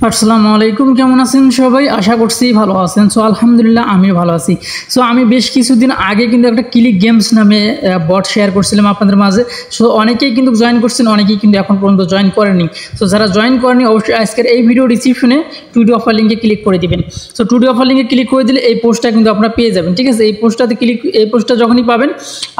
আসসালামু আলাইকুম, কেমন আছেন সবাই? আশা করছি ভালো আছেন। সো আলহামদুলিল্লাহ আমিও ভালো আছি। সো আমি বেশ কিছুদিন আগে কিন্তু একটা ক্লিক গেমস নামে বট শেয়ার করছিলাম আপনাদের মাঝে। সো অনেকেই কিন্তু জয়েন করছেন, অনেকেই কিন্তু এখন পর্যন্ত জয়েন করেনি। সো যারা জয়েন করেনি অবশ্যই আজকের এই ভিডিও ডিসক্রিপশনে টুডে অফার লিঙ্কে ক্লিক করে দিবেন। সো টুডে অফার লিঙ্কে ক্লিক করে দিলে এই পোস্টটা কিন্তু আপনারা পেয়ে যাবেন, ঠিক আছে? এই পোস্টটা যখনই পাবেন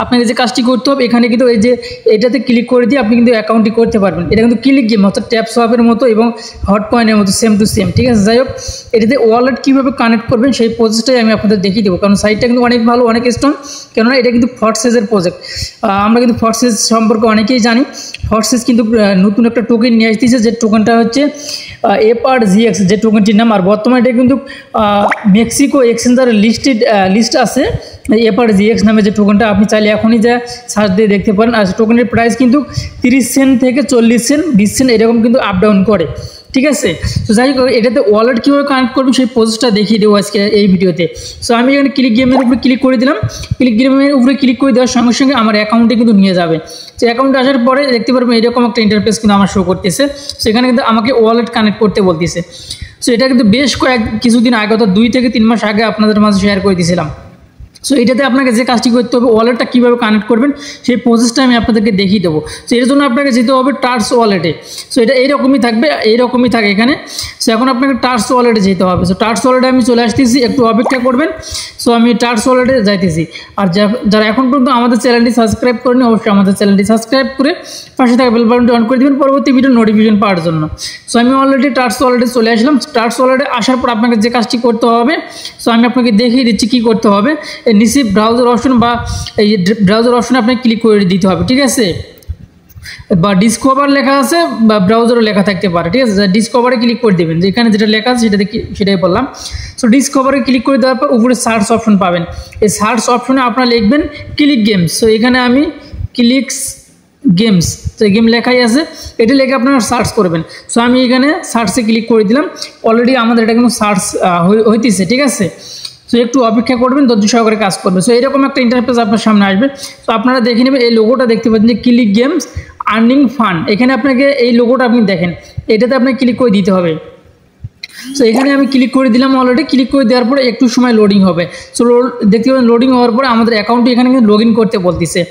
আপনাকে যে কাজটি করতে হবে, এখানে কিন্তু এই যে এটাতে ক্লিক করে দিয়ে আপনি কিন্তু অ্যাকাউন্টটি করতে পারবেন। এটা কিন্তু ক্লিক গেম অর্থাৎ ট্যাপ সোয়াপের মতো এবং হট কয়েনের মতো সেম টু সেম, ঠিক আছে? যাই হোক, এটাতে ওয়ালেট কীভাবে কানেক্ট করবেন সেই প্রসেসটাই আমি আপনাদের দেখিয়ে দেবো, কারণ সাইটটা কিন্তু অনেক ভালো, অনেক স্ট্রং। কেননা এটা কিন্তু ফর্সেসের প্রজেক্ট। আমরা কিন্তু ফর্সেস সম্পর্কে অনেকেই জানি। ফর্সেস কিন্তু নতুন একটা টোকেন নিয়ে আসতেছে, যে টোকেনটা হচ্ছে FRGX, যে টোকেনটির নাম। আর বর্তমানে এটা কিন্তু মেক্সিকো এক্সচেঞ্জারের লিস্ট আছে FRGX নামে, যে টোকেনটা আপনি চাইলে এখনই যা সার্চ দিয়ে দেখতে পারেন। আর টোকেনের প্রাইস কিন্তু 30 সেন্ট থেকে 40 সেন্ট 20 সেন্ট এরকম কিন্তু আপ ডাউন করে, ঠিক আছে? তো যাই হোক, এটাতে ওয়ালেট কীভাবে কানেক্ট করবেন সেই প্রসেসটা দেখিয়ে দেবো আজকে এই ভিডিওতে। সো আমি এখানে ক্লিক গেমের উপরে ক্লিক করে দিলাম। ক্লিক গেমের উপরে ক্লিক করে দেওয়ার সঙ্গে সঙ্গে আমার অ্যাকাউন্টে কিন্তু নিয়ে যাবে। তো অ্যাকাউন্টে আসার পরে দেখতে পারবেন এরকম একটা ইন্টারফেস কিন্তু আমার শো করতেছে। সো এখানে কিন্তু আমাকে ওয়ালেট কানেক্ট করতে বলতেছে। সো এটা কিন্তু বেশ কিছুদিন আগে, অর্থাৎ 2 থেকে 3 মাস আগে আপনাদের মাঝে শেয়ার করে দিয়েছিলাম। সো এটাতে আপনাকে যে কাজটি করতে হবে, ওয়ালেটটা কীভাবে কানেক্ট করবেন সেই প্রসেসটা আমি আপনাদেরকে দেখিয়ে দেবো। সো এর জন্য আপনাকে যেতে হবে টার্স ওয়ালেটে। সো এটা এইরকমই থাকে এখানে। সো এখন আপনাকে টার্স ওয়ালেটে যেতে হবে। সো টার্স ওয়ালেটে আমি চলে আসতেছি, একটু অপেক্ষা করবেন। সো আমি টার্স ওয়ালেটে যাইতেছি। আর যারা এখন পর্যন্ত আমাদের চ্যানেলটি সাবস্ক্রাইব করেনি অবশ্যই আমাদের চ্যানেলটি সাবস্ক্রাইব করে পাশে থাকা বেল বাটনটি অন করে দেবেন পরবর্তী ভিডিও নোটিফিকেশন পাওয়ার জন্য। সো আমি অলরেডি টার্স ওয়ালেটে চলে আসলাম। টার্স ওয়ালেটে আসার পর আপনাকে যে কাজটি করতে হবে, সো আমি আপনাকে দেখিয়ে দিচ্ছি কী করতে হবে। নিচে ব্রাউজার অপশন বা এই ব্রাউজার অপশনে আপনাকে ক্লিক করে দিতে হবে, ঠিক আছে? বা ডিসকভার লেখা আছে বা ব্রাউজারও লেখা থাকতে পারে, ঠিক আছে? ডিসকভারে ক্লিক করে দেবেন, যেখানে যেটা লেখা আছে সেটাই বললাম। সো ডিসকভারে ক্লিক করে দেওয়ার পর উপরে সার্চ অপশন পাবেন। এই সার্চ অপশনে আপনারা লিখবেন ক্লিক গেমস। সো এখানে আমি ক্লিকস গেমস, তো গেম লেখাই আছে, এটা লেখে আপনারা সার্চ করবেন। সো আমি এখানে সার্চে ক্লিক করে দিলাম। অলরেডি আমাদের এটা কিন্তু সার্চ হইতেছে, ঠিক আছে? সো একটু অপেক্ষা করবেন, ধৈর্য সহকারে কাজ করবে। সো এরকম একটা ইন্টারফেস আপনার সামনে আসবে। তো আপনারা দেখে নেবেন, এই লোগোটা দেখতে পাচ্ছেন যে ক্লিক গেমস আর্নিং ফান্ড। এখানে আপনাকে এই লোগোটা আপনি দেখেন, এটাতে আপনাকে ক্লিক করে দিতে হবে। সো এখানে আমি ক্লিক করে দিলাম। অলরেডি ক্লিক করে দেওয়ার পরে একটু সময় লোডিং হবে। সো দেখতে পাবেন লোডিং হওয়ার পরে আমাদের অ্যাকাউন্টে এখানে কিন্তু লগ ইন করতে বলতেছে।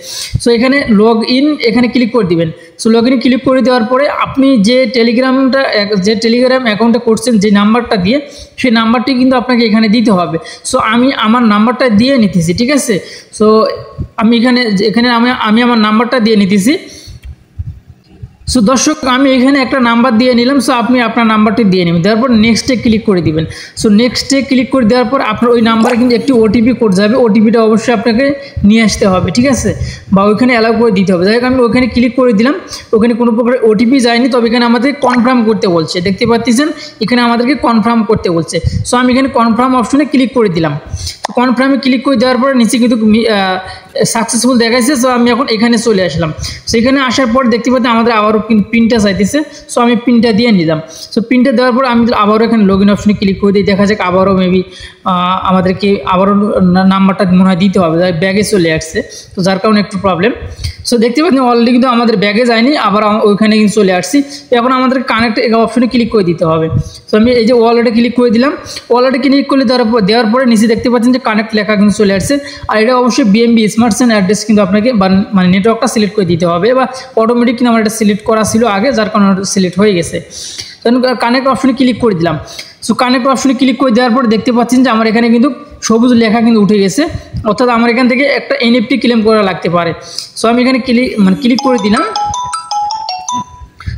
সো এখানে লগ ইন এখানে ক্লিক করে দিবেন। সো লগ ইনে ক্লিক করে দেওয়ার পরে আপনি যে টেলিগ্রাম অ্যাকাউন্টে করছেন যে নাম্বারটা দিয়ে, সেই নাম্বারটি কিন্তু আপনাকে এখানে দিতে হবে। সো আমি আমার নাম্বারটা দিয়ে নিতেছি, ঠিক আছে? সো আমি এখানে আমি আমার নাম্বারটা দিয়ে নিতেছি। সো দর্শক, আমি এখানে একটা নাম্বার দিয়ে নিলাম। সো আপনি আপনার নাম্বারটি দিয়ে নেবেন, দেওয়ার পর নেক্সটে ক্লিক করে দিবেন। সো নেক্সটে ক্লিক করে দেওয়ার পর আপনার ওই নাম্বারে কিন্তু একটি ওটিপি কোড যাবে। ওটিপিটা অবশ্যই আপনাকে নিয়ে আসতে হবে, ঠিক আছে? বা ওইখানে অ্যালাউ করে দিতে হবে। যাই হোক, আমি ওখানে ক্লিক করে দিলাম। ওখানে কোনো প্রকার ওটিপি যায়নি, তবে এখানে আমাদের কনফার্ম করতে বলছে। দেখতে পাচ্ছেন এখানে আমাদেরকে কনফার্ম করতে বলছে। সো আমি এখানে কনফার্ম অপশনে ক্লিক করে দিলাম। কনফার্মে ক্লিক করে দেওয়ার পরে নিচে কিন্তু সাকসেসফুল দেখাইছে। সো আমি এখন এখানে চলে আসলাম। সেখানে আসার পর দেখতে পাচ্ছি আমাদের আবারও পিনটা চাইতেছে। সো আমি পিনটা দিয়ে নিলাম। সো পিনটা দেওয়ার পর আমি আবারও এখানে লগ ইন অপশনে ক্লিক করে দিই। দেখা যাক আবারও মেবি আমাদেরকে আবারও নাম্বারটা মনে হয় দিতে হবে, ব্যাগে চলে আসছে, তো যার কারণে একটু প্রবলেম। সো দেখতে পাচ্ছেন অলরেডি কিন্তু আমাদের ব্যাগে যায়নি, আবার ওইখানে কিন্তু চলে আসছি। এখন আমাদের কানেক্ট অপশনে ক্লিক করে দিতে হবে। সো আমি এই যে ওয়ালেটে ক্লিক করে দিলাম। ওয়ালেটে ক্লিক করে দেওয়ার পরে নিচে দেখতে পাচ্ছেন যে কানেক্ট লেখা কিন্তু চলে আসছে। আর এটা অবশ্যই BNB স্মার্ট চেইন অ্যাড্রেস কিন্তু আপনাকে মানে নেটওয়ার্কটা সিলেক্ট করে দিতে হবে, বা অটোমেটিক কিন্তু আমার এটা সিলেক্ট করা ছিল আগে, যার কারণে সিলেক্ট হয়ে গেছে। কানেক্ট অপশনে ক্লিক করে দিলাম। সো কানেক্ট অপশনে ক্লিক করে দেওয়ার পর দেখতে পাচ্ছেন যে আমার এখানে কিন্তু সবুজ লেখা কিন্তু উঠে গেছে, অর্থাৎ আমার এখান থেকে একটা NFT ক্লেম করা লাগতে পারে। সো আমি এখানে ক্লিক করে দিলাম।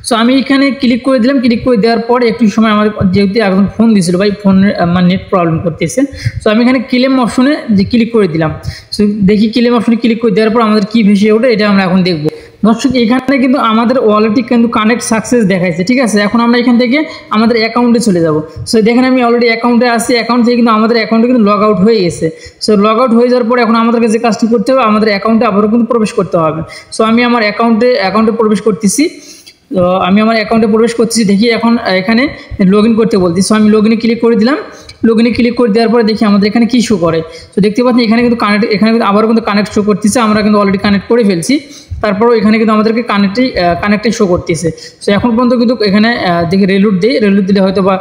সো আমি এখানে ক্লিক করে দিলাম। ক্লিক করে দেওয়ার পর একটু সময় আমার যেহেতু এখন ফোন দিয়েছিল, ভাই ফোনের আমার নেট প্রবলেম করতেছে। সো আমি এখানে ক্লেম অপশনে যে ক্লিক করে দিলাম। সো দেখি ক্লেম অপশনে ক্লিক করে দেওয়ার পর আমাদের কী ভেসে ওঠে, এটা আমরা এখন দেখব। দর্শক, এখানে কিন্তু আমাদের ওয়ালেটটি কিন্তু কানেক্ট সাকসেস দেখাইছে, ঠিক আছে? এখন আমরা এখান থেকে আমাদের অ্যাকাউন্টে চলে যাব। সো দেখেন আমি অলরেডি অ্যাকাউন্টে আসি। অ্যাকাউন্ট থেকে কিন্তু আমাদের অ্যাকাউন্টে কিন্তু লগ আউট হয়ে গেছে। সো লগ আউট হয়ে যাওয়ার পর এখন আমাদেরকে যে কাজটি করতে হবে, আমাদের অ্যাকাউন্টে আবারও কিন্তু প্রবেশ করতে হবে। সো আমি আমার অ্যাকাউন্টে প্রবেশ করতেছি। তো আমি আমার অ্যাকাউন্টে প্রবেশ করতেছি। দেখি এখন এখানে লগ ইন করতে বলছি। সো আমি লগ ইনে ক্লিক করে দিলাম। লগ ইনে ক্লিক করে দেওয়ার পরে দেখি আমাদের এখানে কী শো করে। তো দেখতে পাচ্ছি এখানে কিন্তু আবারও কিন্তু কানেক্ট শো করতেছে। আমরা কিন্তু অলরেডি কানেক্ট করে ফেলছি। তারপরও এখানে কিন্তু আমাদেরকে কানেক্টে শো করতেছে। সো এখন পর্যন্ত কিন্তু এখানে দেখি রেলুট দিলে হয়তো বা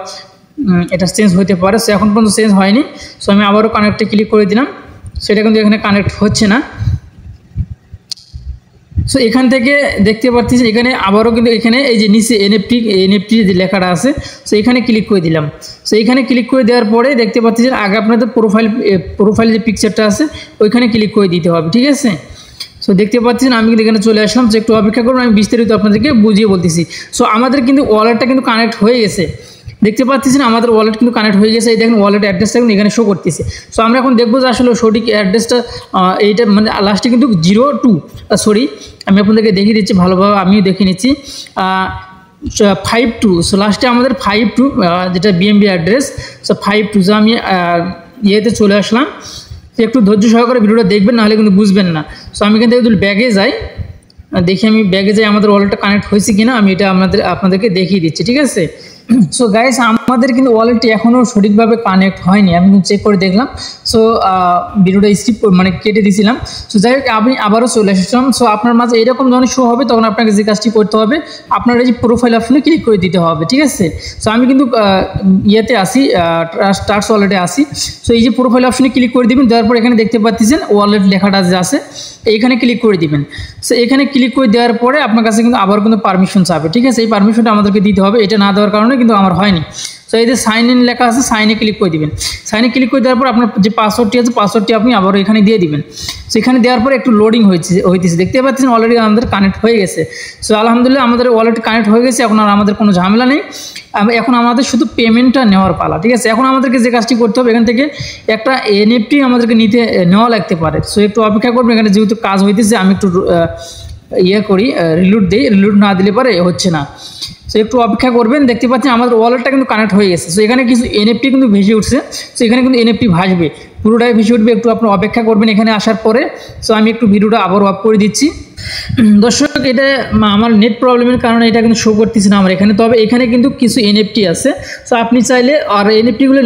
এটা চেঞ্জ হতে পারে। সো এখন পর্যন্ত চেঞ্জ হয়নি। সো আমি আবারও কানেক্টে ক্লিক করে দিলাম, সেটা কিন্তু এখানে কানেক্ট হচ্ছে না। সো এখান থেকে দেখতে পাচ্ছি এখানে আবারও কিন্তু এখানে এই যে নিচে এনএফটি যে লেখাটা আছে, সো এখানে ক্লিক করে দিলাম। সো এখানে ক্লিক করে দেওয়ার পরে দেখতে পাচ্ছি যে আগে আপনাদের প্রোফাইল যে পিকচারটা আছে ওইখানে ক্লিক করে দিতে হবে, ঠিক আছে। সো দেখতে পাচ্ছেন আমি কিন্তু এখানে চলে আসলাম। সো একটু অপেক্ষা করুন, আমি বিস্তারিত আপনাদেরকে বুঝিয়ে বলতেছি। সো আমাদের কিন্তু ওয়ালেটটা কিন্তু কানেক্ট হয়ে গেছে, দেখতে পাচ্ছেন আমাদের ওয়ালেট কিন্তু কানেক্ট হয়ে গেছে। এই দেখেন ওয়ালেট অ্যাড্রেসটা কিন্তু এখানে শো করতেছে। সো আমরা এখন দেখবো যে আসলে সঠিক অ্যাড্রেসটা এইটা মানে লাস্টে কিন্তু 02 সরি আমি আপনাদেরকে দেখিয়ে দিচ্ছি ভালোভাবে, আমিও দেখে নিচ্ছি 52। সো লাস্টে আমাদের 52 যেটা বিএমবি অ্যাড্রেস। সো 52। সো আমি ইয়েতে চলে আসলাম। একটু ধৈর্য সহকারে ভিডিওটা দেখবেন, নাহলে কিন্তু বুঝবেন না। সো আমি কিন্তু যদি ব্যাগে যাই, দেখি আমি ব্যাগে যাই আমাদের ওয়ালেটটা কানেক্ট হয়েছে কিনা, আমি এটা আপনাদেরকে দেখিয়ে দিচ্ছি, ঠিক আছে। সো গাইস আমাদের কিন্তু ওয়ালেটটি এখনও সঠিকভাবে কানেক্ট হয়নি, আমি কিন্তু চেক করে দেখলাম। সো ভিডিওটা স্কিপ মানে কেটে দিয়েছিলাম। সো যাই হোক আমি আবারও চলে এসেছিলাম। সো আপনার মাঝে এরকম যখন শো হবে তখন আপনাকে যে কাজটি করতে হবে, আপনার এই যে প্রোফাইল অপশনে ক্লিক করে দিতে হবে, ঠিক আছে। সো আমি কিন্তু ইয়েতে আসি, স্টার্স ওয়ালেটে আসি। সো এই যে প্রোফাইল অপশনে ক্লিক করে দিবেন, দেওয়ার পর এখানে দেখতে পাচ্ছেন ওয়ালেট লেখাটা যে আছে এইখানে ক্লিক করে দিবেন। সো এখানে ক্লিক করে দেওয়ার পরে আপনার কাছে কিন্তু আবার কিন্তু পারমিশন চাবে, ঠিক আছে। এই পারমিশনটা আমাদেরকে দিতে হবে, এটা না দেওয়ার কারণে কিন্তু আমার হয়নি। সো এই যে সাইন ইন লেখা আছে, সাইনে ক্লিক করে দিবেন। সাইনে ক্লিক করে দেওয়ার পর আপনার যে পাসওয়ার্ডটি আছে পাসওয়ার্ডটি আপনি আবারও এখানে দিয়ে দিবেন। সো এখানে দেওয়ার পরে একটু লোডিং হইতেছে, দেখতে পাচ্ছেন অলরেডি আমাদের কানেক্ট হয়ে গেছে। সো আলহামদুলিল্লাহ আমাদের ওয়ালেট কানেক্ট হয়ে গেছে, এখন আর আমাদের কোনো ঝামেলা নেই। এখন আমাদের শুধু পেমেন্টটা নেওয়ার পালা, ঠিক আছে। এখন আমাদেরকে যে কাজটি করতে হবে, এখান থেকে একটা এনএফটি আমাদেরকে নেওয়া লাগতে পারে। সো একটু অপেক্ষা করবেন, এখানে যেহেতু কাজ হইতেছে আমি একটু করি, রিলুট না দিলে পরে হচ্ছে না। সো একটু অপেক্ষা করবেন, দেখতে পাচ্ছেন আমাদের ওয়ালেটটা কিন্তু কানেক্ট হয়ে গেছে। সো এখানে কিছু এনএফটি কিন্তু ভেসে উঠছে। সো এখানে কিন্তু এনএফটি ভাসবে, পুরোটাই ভেসে উঠবে। একটু আপনি অপেক্ষা করবেন এখানে আসার পরে। সো আমি একটু ভিডিওটা আবার অফ করে দিচ্ছি। দর্শক এটা আমার নেট প্রবলেমের কারণে এটা কিন্তু শো করতেছে না আমার এখানে, তবে এখানে কিন্তু কিছু এনএফটি আছে। সো আপনি চাইলে আর এনএফটিগুলো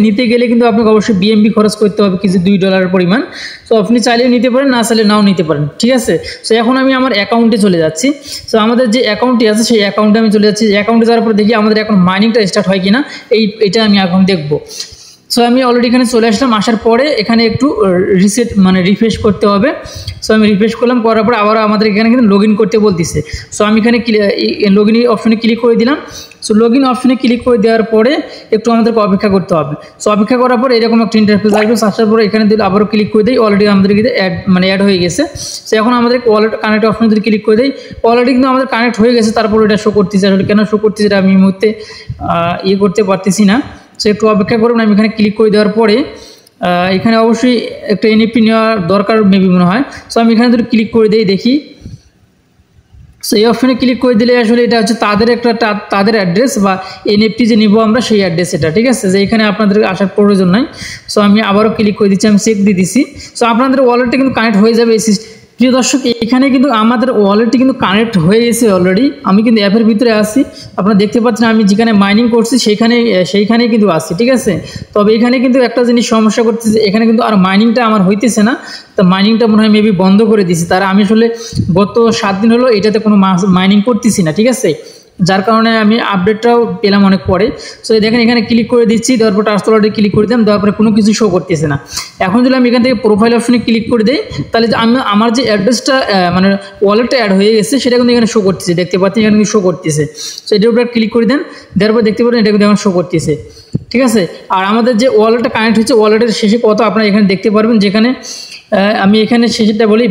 নিতে গেলে কিন্তু আপনাকে অবশ্যই বিএমবি খরচ করতে হবে কিছু $2 পরিমাণ। সো আপনি চাইলেও নিতে পারেন, না চাইলে নাও নিতে পারেন, ঠিক আছে। সো এখন আমি আমার অ্যাকাউন্টে চলে যাচ্ছি। সো আমাদের যে অ্যাকাউন্টটি আছে সেই অ্যাকাউন্টে আমি চলে যাচ্ছি। অ্যাকাউন্টে যাওয়ার পর দেখি আমাদের এখন মাইনিংটা স্টার্ট হয় কিনা, এটা আমি এখন দেখবো। সো আমি অলরেডি এখানে চলে আসলাম। আসার পরে এখানে একটু রিফ্রেশ করতে হবে। সো আমি রিফ্রেশ করলাম, করার পরে আবার আমাদের এখানে কিন্তু লগ ইন করতে বলতেছে। সো আমি এখানে লগ ইন অপশনে ক্লিক করে দিলাম। সো লগ ইন অপশনে ক্লিক করে দেওয়ার পরে একটু আমাদেরকে অপেক্ষা করতে হবে। সো অপেক্ষা করার পরে এরকম একটা ইন্টারফেস আসবে। আসার পরে এখানে দিলে আবারও ক্লিক করে দিই, অলরেডি আমাদের কিন্তু অ্যাড হয়ে গেছে। সো এখন আমাদের ওয়ালেট কানেক্ট অপশনে যদি ক্লিক করে দিই, অলরেডি কিন্তু আমাদের কানেক্ট হয়ে গেছে। তারপর এটা শো করতেছে, আসলে কেন শো করতেছে এটা আমি এই মুহূর্তে করতে পারতেছি না। সো একটু অপেক্ষা করবেন। আমি এখানে ক্লিক করে দেওয়ার পরে এখানে অবশ্যই একটা এনএফটি নেওয়ার দরকার মেবি মনে হয়। সো আমি এখানে যদি ক্লিক করে দিই দেখি। সো এই অপশনে ক্লিক করে দিলে আসলে এটা হচ্ছে তাদের অ্যাড্রেস বা এনএফটি যে নিব আমরা সেই অ্যাড্রেস এটা, ঠিক আছে। যে এখানে আপনাদের আসার প্রয়োজন নাই। সো আমি আবারও ক্লিক করে দিচ্ছি, আমি চেক দিয়ে দিচ্ছি। সো আপনাদের ওয়ালেটটা কিন্তু কানেক্ট হয়ে যাবে। প্রিয় দর্শক এখানে কিন্তু আমাদের ওয়ালেটটি কিন্তু কানেক্ট হয়ে গেছে অলরেডি। আমি কিন্তু অ্যাপের ভিতরে আসি, আপনারা দেখতে পাচ্ছেন আমি যেখানে মাইনিং করছি সেইখানে কিন্তু আসি, ঠিক আছে। তবে এখানে কিন্তু একটা জিনিস সমস্যা করতেছে, এখানে কিন্তু আর মাইনিংটা আমার হইতেছে না। তো মাইনিংটা মনে হয় মেবি বন্ধ করে দিছি তারা। আমি আসলে গত 7 দিন হলো এটাতে কোনো মাইনিং করতেছি না, ঠিক আছে, যার কারণে আমি আপডেটটাও পেলাম অনেক পরে। সো দেখেন এখানে ক্লিক করে দিচ্ছি, দেওয়ার পর ট্রান্সফার ওয়ালেটে ক্লিক করে দিলাম, দেওয়ার পরে কোনো কিছু শো করতেছে না। এখন যদি আমি এখান থেকে প্রোফাইল অপশনে ক্লিক করে দিই, তাহলে আমার যে অ্যাড্রেসটা ওয়ালেটটা অ্যাড হয়ে গেছে সেটা কিন্তু এখানে শো করতেছে, দেখতে পাচ্ছেন এখানে কিন্তু শো করতেছে। সো এটার উপরে ক্লিক করে দেন, দেওয়ার পর দেখতে পারেন এটা কিন্তু এখন শো করতেছে, ঠিক আছে। আর আমাদের যে ওয়ালেটটা কানেক্ট হচ্ছে ওয়ালেটের শেষে কত আপনারা এখানে দেখতে পারবেন, যেখানে আমি এখানে শেষেরটা বলি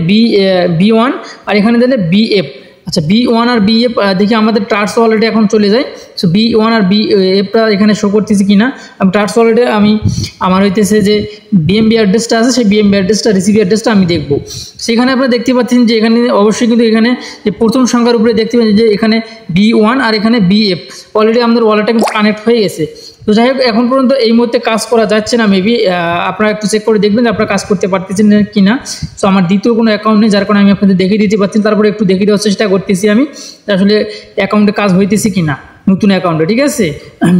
B1 আর এখানে দিলে BF। আচ্ছা B1 আর BF দেখি আমাদের ট্রাস্ট ওয়ালেটে এখন চলে যায়। সো B1 আর BFটা এখানে শো করতেছি কিনা। আমি ট্রাস্ট ওয়ালেটে আমার হইতেছে যে বিএমবি অ্যাড্রেসটা আছে, সেই বিএমবি অ্যাড্রেসটা রিসিভি অ্যাড্রেসটা আমি দেখবো। সেখানে আপনারা দেখতে পাচ্ছেন যে এখানে অবশ্যই কিন্তু এখানে যে প্রথম সংখ্যার উপরে দেখতে পাচ্ছেন যে এখানে B1 আর এখানে BF অলরেডি আমাদের ওয়ালেটটা কিন্তু কানেক্ট হয়ে গেছে। তো যাই হোক এখন পর্যন্ত এই মুহূর্তে কাজ করা যাচ্ছে না, মেবি আপনারা একটু চেক করে দেখবেন যে আপনারা কাজ করতে পারতেছেন কি না। সো আমার দ্বিতীয় কোনো অ্যাকাউন্ট নেই, যার কারণে আমি আপনাদের দেখিয়ে দিতে পারছি। তারপরে একটু দেখিয়ে দেওয়ার চেষ্টা করতেছি আমি আসলে অ্যাকাউন্টে কাজ হইতেছে কি না। নতুন অ্যাকাউন্টে, ঠিক আছে।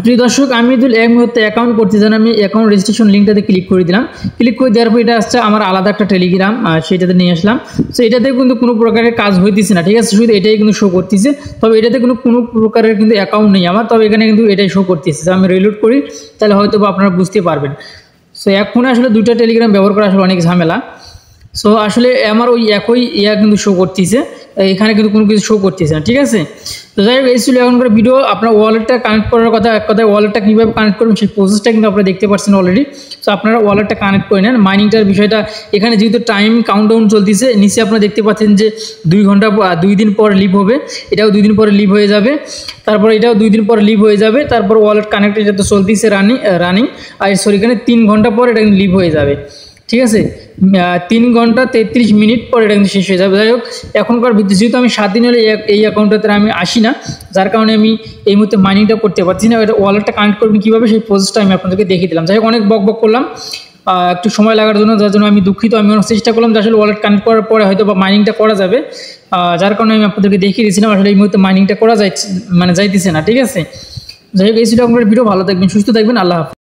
প্রিয় দর্শক, আমি যদি এক মুহূর্তে অ্যাকাউন্ট করতে চান, আমি অ্যাকাউন্ট রেজিস্ট্রেশন লিঙ্কটাতে ক্লিক করে দিলাম। ক্লিক করে দেওয়ার পর এটা আসছে আমার আলাদা একটা টেলিগ্রাম, সেটাতে নিয়ে আসলাম। সো এটাতে কিন্তু কোনো প্রকারের কাজ হইতেছে না, ঠিক আছে, শুধু এটাই কিন্তু শো করতেছে। তবে এটাতে কোনো প্রকারের কিন্তু অ্যাকাউন্ট নেই আমার, তবে এখানে কিন্তু এটাই শো করতেছে। আমি রিলোড করি, তাহলে হয়তো আপনারা বুঝতে পারবেন। সো এখন আসলে দুইটা টেলিগ্রাম ব্যবহার করা আসলে অনেক ঝামেলা। সো আসলে আমার ওই একই কিন্তু শো করতেছে, এখানে কিন্তু কোনো কিছু শো করতেছে না, ঠিক আছে। তো যাই হোক, এই ছিল এখনকার ভিডিও। আপনার ওয়ালেটটা কানেক্ট করার কথা, এক কথায় ওয়ালেটটা কীভাবে কানেক্ট করবেন সেই প্রসেসটা কিন্তু আপনারা দেখতে পাচ্ছেন অলরেডি। সো আপনারা ওয়ালেটটা কানেক্ট করে নেন। মাইনিংটার বিষয়টা, এখানে যেহেতু টাইম কাউন্টডাউন চলতেছে, নিচে আপনারা দেখতে পাচ্ছেন যে 2 ঘন্টা 2 দিন পর লিভ হবে, এটাও 2 দিন পরে লিভ হয়ে যাবে, তারপর এটাও 2 দিন পরে লিভ হয়ে যাবে, তারপর ওয়ালেট কানেক্ট এটা তো চলতেছে রানিং, আর সরি এখানে 3 ঘন্টা পর এটা লিভ হয়ে যাবে, ঠিক আছে। 3 ঘন্টা 33 মিনিট পর এটা কিন্তু শেষ হয়ে যাবে। যাই হোক, এখনকার ভিত্তি যেহেতু আমি 7 দিন হলে এই অ্যাকাউন্টটাতে আমি আসি না, যার কারণে আমি এই মুহূর্তে মাইনিংটা করতে পারছি না। এটা ওয়ালেটটা কানেক্ট করবেন কীভাবে সেই প্রসেসটা আমি আপনাদেরকে দেখিয়ে দিলাম। যাই হোক, অনেক বক করলাম একটু সময় লাগার জন্য, যার জন্য আমি দুঃখিত। আমি অনেক চেষ্টা করলাম যে আসলে ওয়ালেট কানেক্ট করার পরে হয়তো বা মাইনিংটা করা যাবে, যার কারণে আমি আপনাদেরকে দেখিয়ে দিয়েছিলাম। আসলে এই মুহূর্তে মাইনিংটা করা যাইতেছে না, ঠিক আছে। যাই হোক, এই ছিল আপনার ভিডিও। ভালো থাকবেন, সুস্থ থাকবেন, আল্লাহ হাফেজ।